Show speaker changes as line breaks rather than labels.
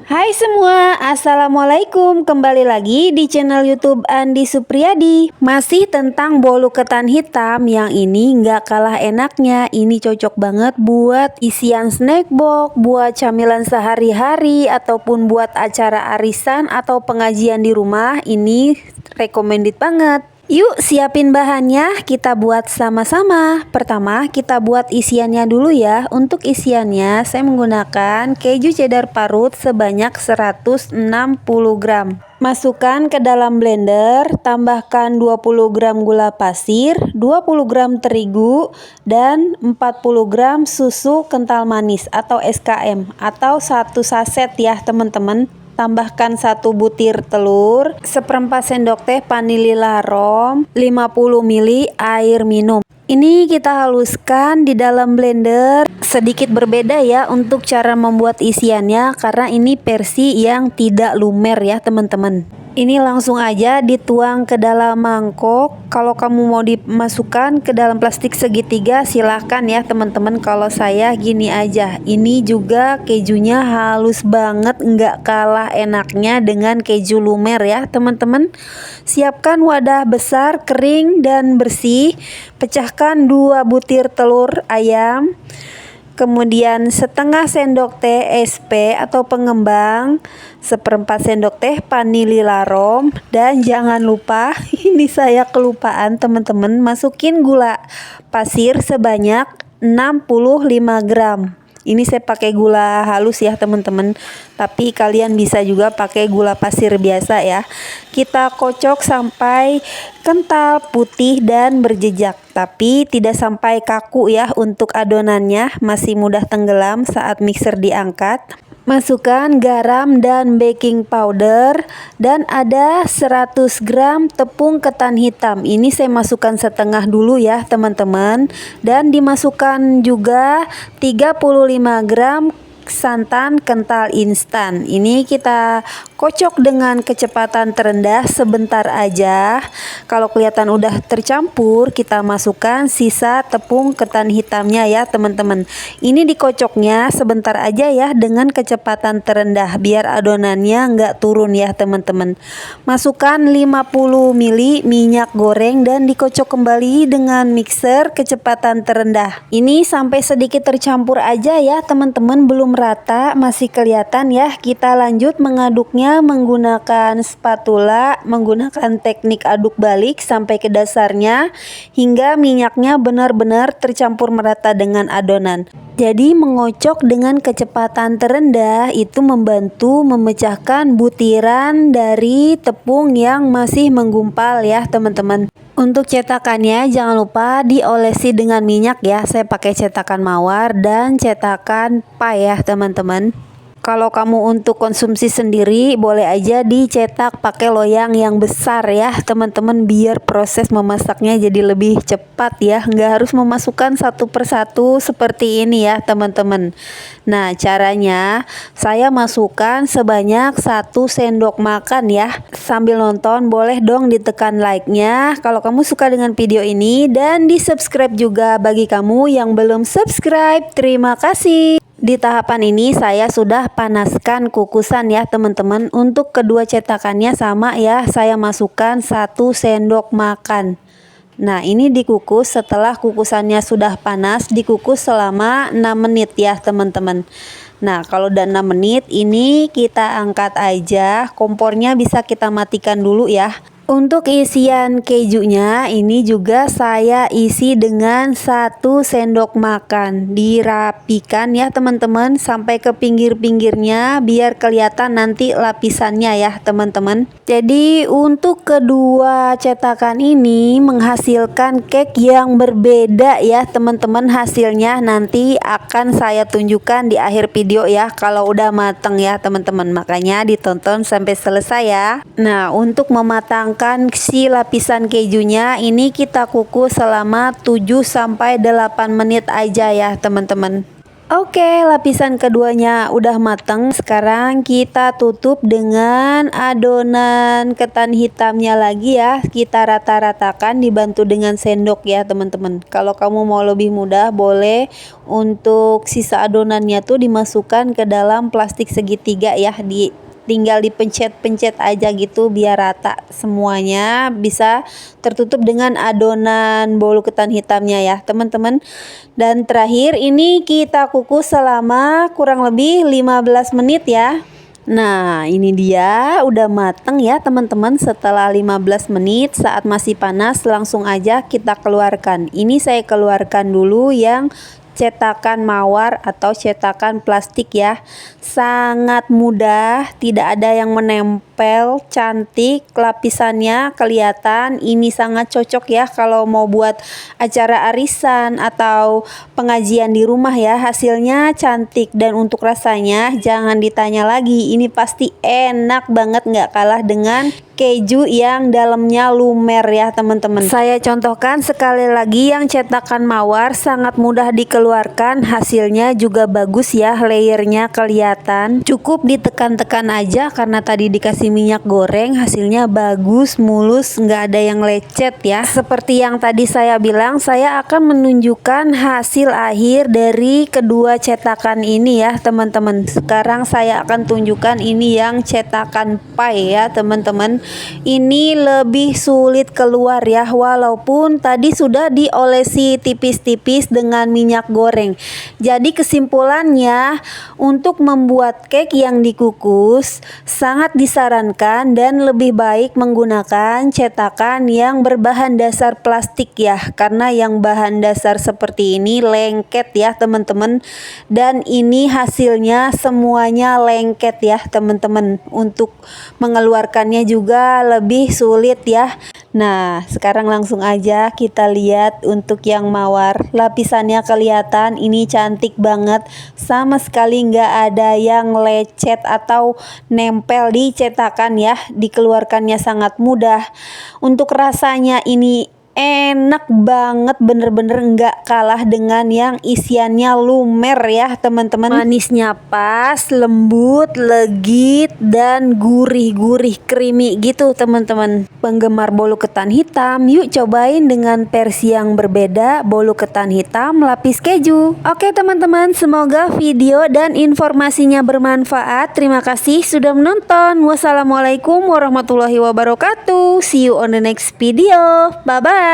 Hai semua, Assalamualaikum. Kembali lagi di channel YouTube Andi Supriyadi. Masih tentang bolu ketan hitam. Yang ini nggak kalah enaknya. Ini cocok banget buat isian snack box, buat camilan sehari-hari, ataupun buat acara arisan atau pengajian di rumah. Ini recommended banget. Yuk siapin bahannya, kita buat sama-sama. Pertama kita buat isiannya dulu ya. Untuk isiannya saya menggunakan keju cheddar parut sebanyak 160 gram. Masukkan ke dalam blender, tambahkan 20 gram gula pasir, 20 gram terigu, dan 40 gram susu kental manis atau SKM atau 1 saset ya teman-teman. Tambahkan 1 butir telur, seperempat sendok teh vanili larong, 50 ml air minum. Ini kita haluskan di dalam blender. Sedikit berbeda ya untuk cara membuat isiannya karena ini versi yang tidak lumer ya teman-teman. Ini langsung aja dituang ke dalam mangkok. Kalau kamu mau dimasukkan ke dalam plastik segitiga silahkan ya teman-teman. Kalau saya gini aja. Ini juga kejunya halus banget, nggak kalah enaknya dengan keju lumer ya teman-teman. Siapkan wadah besar kering dan bersih. Pecahkan 2 butir telur ayam. Kemudian setengah sendok teh SP atau pengembang, seperempat sendok teh vanili larong, dan jangan lupa ini saya kelupaan teman-teman, masukin gula pasir sebanyak 65 gram. Ini saya pakai gula halus ya teman-teman, tapi kalian bisa juga pakai gula pasir biasa ya. Kita kocok sampai kental, putih, dan berjejak, tapi tidak sampai kaku ya. Untuk adonannya masih mudah tenggelam saat mixer diangkat. Masukkan garam dan baking powder, dan ada 100 gram tepung ketan hitam. Ini saya masukkan setengah dulu ya teman-teman. Dan dimasukkan juga 35 gram santan kental instan. Ini kita kocok dengan kecepatan terendah sebentar aja. Kalau kelihatan udah tercampur, kita masukkan sisa tepung ketan hitamnya ya teman-teman. Ini dikocoknya sebentar aja ya dengan kecepatan terendah biar adonannya nggak turun ya teman-teman. Masukkan 50 ml minyak goreng dan dikocok kembali dengan mixer kecepatan terendah. Ini sampai sedikit tercampur aja ya teman-teman, belum rata, masih kelihatan ya. Kita lanjut mengaduknya menggunakan spatula, menggunakan teknik aduk balik sampai ke dasarnya hingga minyaknya benar-benar tercampur merata dengan adonan. Jadi mengocok dengan kecepatan terendah itu membantu memecahkan butiran dari tepung yang masih menggumpal ya teman-teman. Untuk cetakannya jangan lupa diolesi dengan minyak ya. Saya pakai cetakan mawar dan cetakan pai ya teman-teman. Kalau kamu untuk konsumsi sendiri boleh aja dicetak pakai loyang yang besar ya teman-teman, biar proses memasaknya jadi lebih cepat ya, nggak harus memasukkan satu persatu seperti ini ya teman-teman. Nah caranya saya masukkan sebanyak 1 sendok makan ya. Sambil nonton boleh dong ditekan like-nya kalau kamu suka dengan video ini, dan di subscribe juga bagi kamu yang belum subscribe. Terima kasih. Di tahapan ini saya sudah panaskan kukusan ya teman-teman. Untuk kedua cetakannya sama ya, saya masukkan 1 sendok makan. Nah ini dikukus. Setelah kukusannya sudah panas, dikukus selama 6 menit ya teman-teman. Nah kalau udah 6 menit ini kita angkat aja. Kompornya bisa kita matikan dulu ya. Untuk isian kejunya ini juga saya isi dengan 1 sendok makan. Dirapikan ya teman-teman sampai ke pinggir-pinggirnya biar kelihatan nanti lapisannya ya teman-teman. Jadi untuk kedua cetakan ini menghasilkan cake yang berbeda ya teman-teman. Hasilnya nanti akan saya tunjukkan di akhir video ya kalau udah mateng ya teman-teman. Makanya ditonton sampai selesai ya. Nah untuk mematangkan si lapisan kejunya ini kita kukus selama 7-8 menit aja ya teman-teman. Oke, lapisan keduanya udah mateng. Sekarang kita tutup dengan adonan ketan hitamnya lagi ya. Kita rata-ratakan dibantu dengan sendok ya teman-teman. Kalau kamu mau lebih mudah, boleh untuk sisa adonannya tuh dimasukkan ke dalam plastik segitiga ya. Tinggal dipencet-pencet aja gitu biar rata semuanya, bisa tertutup dengan adonan bolu ketan hitamnya ya teman-teman. Dan terakhir ini kita kukus selama kurang lebih 15 menit ya. Nah, ini dia udah mateng ya teman-teman. Setelah 15 menit, saat masih panas langsung aja kita keluarkan. Ini saya keluarkan dulu yang cetakan mawar atau cetakan plastik ya. Sangat mudah, tidak ada yang menempel, cantik, lapisannya kelihatan. Ini sangat cocok ya kalau mau buat acara arisan atau pengajian di rumah ya. Hasilnya cantik dan untuk rasanya jangan ditanya lagi. Ini pasti enak banget, nggak kalah dengan keju yang dalamnya lumer ya teman-teman. Saya contohkan sekali lagi yang cetakan mawar, sangat mudah dikeluarkan, hasilnya juga bagus ya, layernya kelihatan. Cukup ditekan-tekan aja karena tadi dikasih minyak goreng, hasilnya bagus, mulus, nggak ada yang lecet ya. Seperti yang tadi saya bilang, saya akan menunjukkan hasil akhir dari kedua cetakan ini ya teman-teman. Sekarang saya akan tunjukkan ini yang cetakan pie ya teman-teman. Ini lebih sulit keluar ya, walaupun tadi sudah diolesi tipis-tipis dengan minyak goreng. Jadi kesimpulannya, untuk membuat cake yang dikukus sangat disarankan dan lebih baik menggunakan cetakan yang berbahan dasar plastik ya, karena yang bahan dasar seperti ini lengket ya teman-teman, dan ini hasilnya semuanya lengket ya teman-teman. Untuk mengeluarkannya juga lebih sulit ya. Nah, sekarang langsung aja kita lihat untuk yang mawar. Lapisannya kelihatan, ini cantik banget. Sama sekali nggak ada yang lecet atau nempel di cetakan ya. Dikeluarkannya sangat mudah. Untuk rasanya ini enak banget, bener-bener nggak kalah dengan yang isiannya lumer ya teman-teman. Manisnya pas, lembut, legit, dan gurih-gurih creamy gitu teman-teman. Penggemar bolu ketan hitam, yuk cobain dengan versi yang berbeda, bolu ketan hitam lapis keju. Oke teman-teman, semoga video dan informasinya bermanfaat. Terima kasih sudah menonton. Wassalamualaikum warahmatullahi wabarakatuh. See you on the next video. Bye bye.